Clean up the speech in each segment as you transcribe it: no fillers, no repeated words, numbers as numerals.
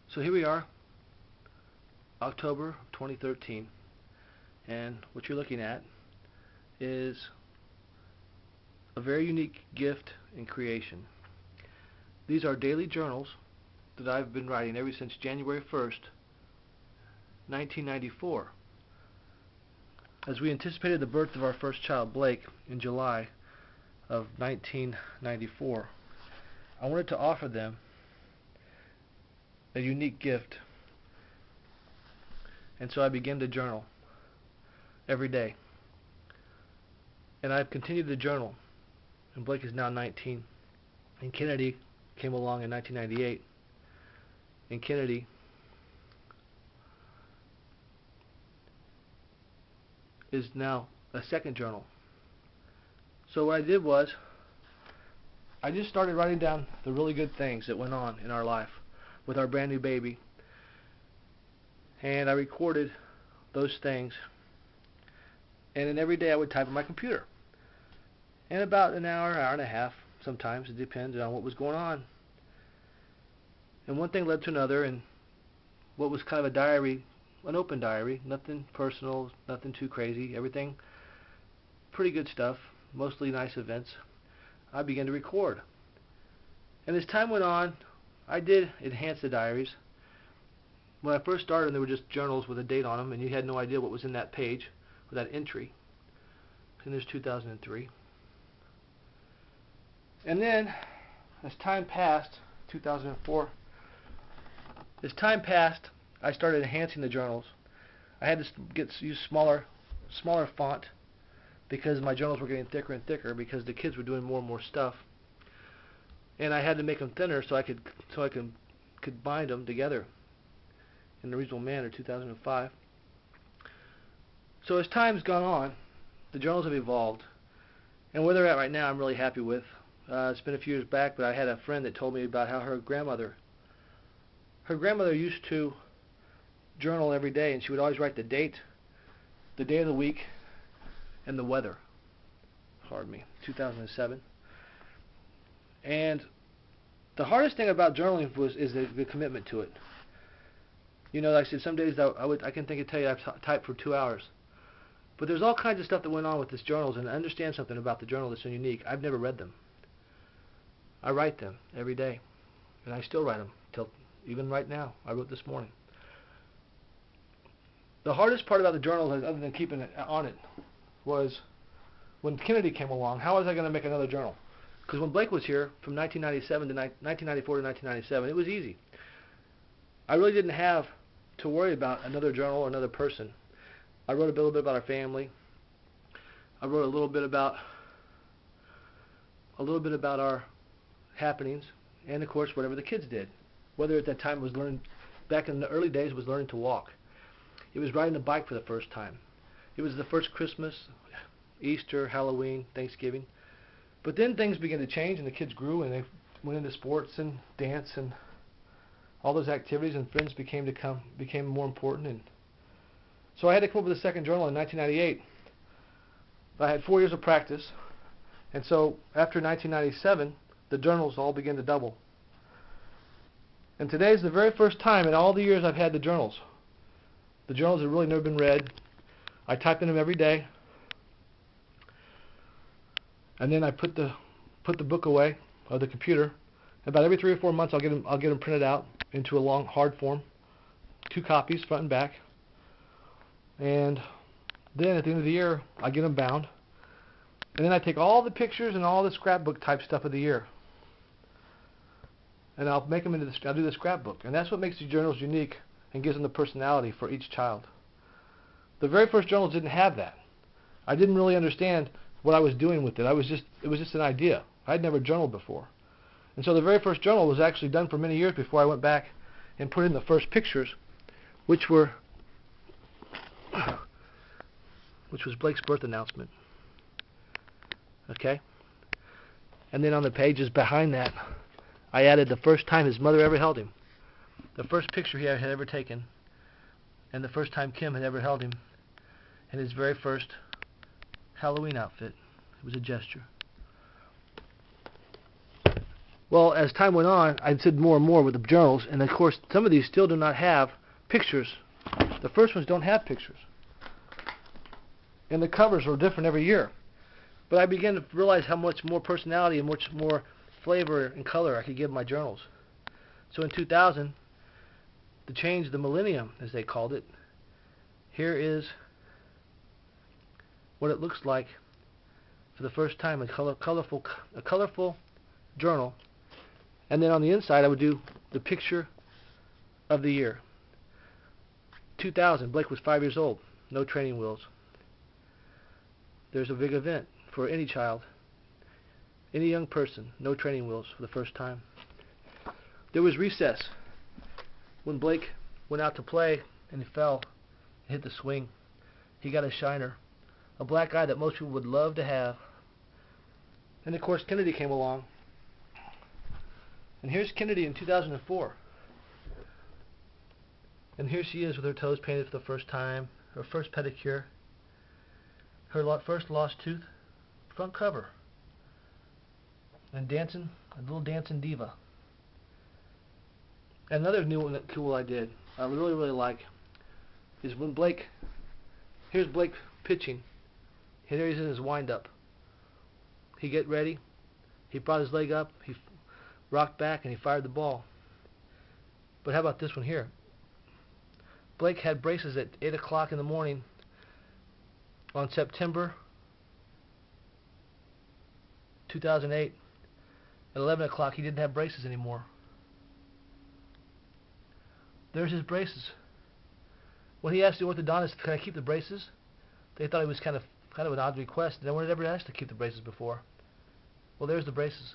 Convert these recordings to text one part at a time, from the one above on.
So here we are, October 2013, and what you're looking at is a very unique gift in creation. These are daily journals that I've been writing ever since January 1st, 1994. As we anticipated the birth of our first child, Blake, in July of 1994, I wanted to offer them a unique gift. And so I began to journal every day. And I've continued to journal. And Blake is now 19. And Kennedy came along in 1998. And Kennedy is now a second journal. So what I did was, I just started writing down the really good things that went on in our life with our brand new baby. And I recorded those things. And then every day I would type on my computer. And about an hour and a half, sometimes, it depends on what was going on. And one thing led to another, and what was kind of a diary, an open diary, nothing personal, nothing too crazy, everything pretty good stuff, mostly nice events, I began to record. And as time went on, I did enhance the diaries. When I first started, they were just journals with a date on them, and you had no idea what was in that page, or that entry. And there's 2003. And then, as time passed, 2004, as time passed, I started enhancing the journals. I had to use smaller font because my journals were getting thicker and thicker because the kids were doing more and more stuff. And I had to make them thinner so I could bind them together in a reasonable manner. 2005. So as time's gone on, the journals have evolved, and where they're at right now, I'm really happy with. It's been a few years back, but I had a friend that told me about how her grandmother used to journal every day, and she would always write the date of the week, and the weather. Pardon me, 2007. And the hardest thing about journaling is the commitment to it. You know, like I said, some days I can tell you I've typed for 2 hours. But there's all kinds of stuff that went on with these journals, and I understand something about the journal that's so unique. I've never read them. I write them every day, and I still write them till even right now. I wrote this morning. The hardest part about the journal, other than keeping it on it, was when Kennedy came along. How was I going to make another journal? Because when Blake was here, from 1997 to 1994 to 1997, it was easy. I really didn't have to worry about another journal or another person. I wrote a little bit about our family. I wrote a little bit about our happenings, and of course whatever the kids did. Whether at that time was back in the early days, was learning to walk. It was riding a bike for the first time. It was the first Christmas, Easter, Halloween, Thanksgiving. But then things began to change, and the kids grew, and they went into sports and dance and all those activities, and friends became more important. And so I had to come up with a second journal in 1998. I had 4 years of practice, and so after 1997, the journals all began to double. And today is the very first time in all the years I've had the journals. The journals have really never been read. I type in them every day, and then I put the book away, or the computer. About every 3 or 4 months, I'll get them printed out into a long hard form, 2 copies, front and back. And then at the end of the year, I get them bound, and then I take all the pictures and all the scrapbook type stuff of the year, and I'll make them into I'll do the scrapbook, and that's what makes the journals unique and gives them the personality for each child. The very first journals didn't have that. I didn't really understand what I was doing with it. It was just an idea. I'd never journaled before. And so the very first journal was actually done for many years before I went back and put in the first pictures, which was Blake's birth announcement. Okay? And then on the pages behind that, I added the first time his mother ever held him, the first picture he had ever taken, and the first time Kim had ever held him, and his very first Halloween outfit. It was a gesture. Well, as time went on, I did more and more with the journals, and of course, some of these still do not have pictures. The first ones don't have pictures. And the covers are different every year. But I began to realize how much more personality and much more flavor and color I could give my journals. So in 2000, to change the millennium, as they called it, here is what it looks like for the first time, a colorful journal. And then on the inside, I would do the picture of the year. 2000, Blake was 5 years old, no training wheels. There's a big event for any child, any young person, no training wheels for the first time. There was recess when Blake went out to play and he fell and hit the swing. He got a shiner, a black eye that most people would love to have. And of course Kennedy came along. And here's Kennedy in 2004. And here she is with her toes painted for the first time, her first pedicure, her first lost tooth, front cover, and dancing, a little dancing diva. Another new one that cool I did, I really like, is when here's Blake pitching. Here he's in his wind-up. He get ready, he brought his leg up, he rocked back, and he fired the ball. But how about this one here? Blake had braces at 8 o'clock in the morning on September 2008. At 11 o'clock, he didn't have braces anymore. There's his braces. When he asked the orthodontist, "Can I keep the braces?" they thought it was kind of an odd request. No one had ever asked to keep the braces before. Well, there's the braces.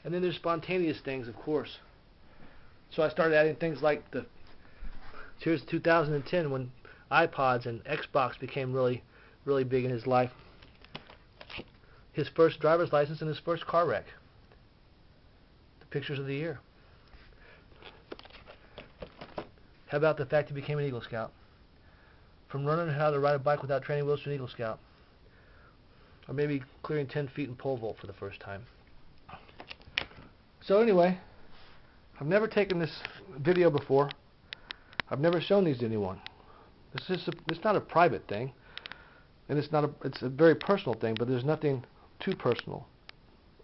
And then there's spontaneous things, of course. So I started adding things like here's 2010 when iPods and Xbox became really big in his life. His first driver's license and his first car wreck. The pictures of the year. How about the fact he became an Eagle Scout? From learning how to ride a bike without training wheels to an Eagle Scout. Or maybe clearing 10 feet in pole vault for the first time. So anyway, I've never taken this video before. I've never shown these to anyone. It's not a private thing, and it's a very personal thing, but there's nothing too personal.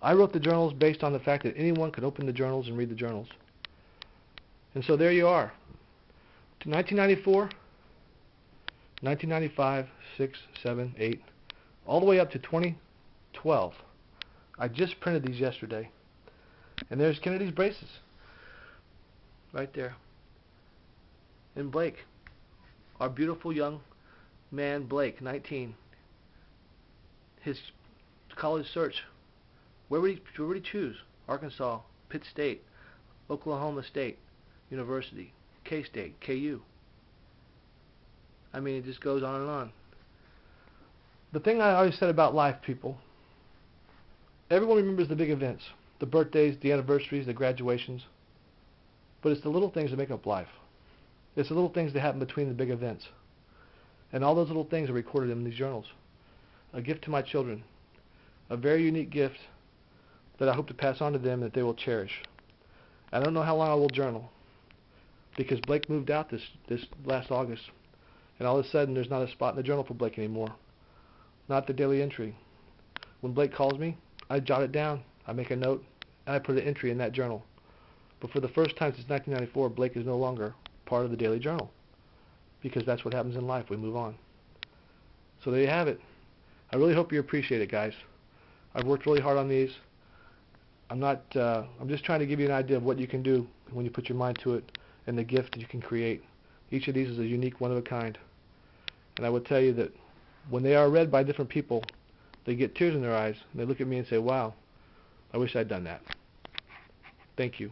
I wrote the journals based on the fact that anyone could open the journals and read the journals. And so there you are. 1994, 1995, 6, 7, 8, all the way up to 2012. I just printed these yesterday. And there's Kennedy's braces. Right there. And Blake, our beautiful young man Blake, 19. His college search. Where would he choose? Arkansas, Pitt State, Oklahoma State University, K-State, KU. I mean, it just goes on and on. The thing I always said about life, people, everyone remembers the big events, the birthdays, the anniversaries, the graduations, but it's the little things that make up life. It's the little things that happen between the big events. And all those little things are recorded in these journals. A gift to my children. A very unique gift that I hope to pass on to them that they will cherish. I don't know how long I will journal, because Blake moved out this last August, and all of a sudden there's not a spot in the journal for Blake anymore. Not the daily entry. When Blake calls me, I jot it down, I make a note, and I put an entry in that journal. But for the first time since 1994, Blake is no longer part of the daily journal, because that's what happens in life. We move on. So there you have it. I really hope you appreciate it, guys. I've worked really hard on these. I'm just trying to give you an idea of what you can do when you put your mind to it, and the gift that you can create. Each of these is a unique, one of a kind. And I would tell you that when they are read by different people, they get tears in their eyes, and they look at me and say, "Wow, I wish I'd done that." Thank you.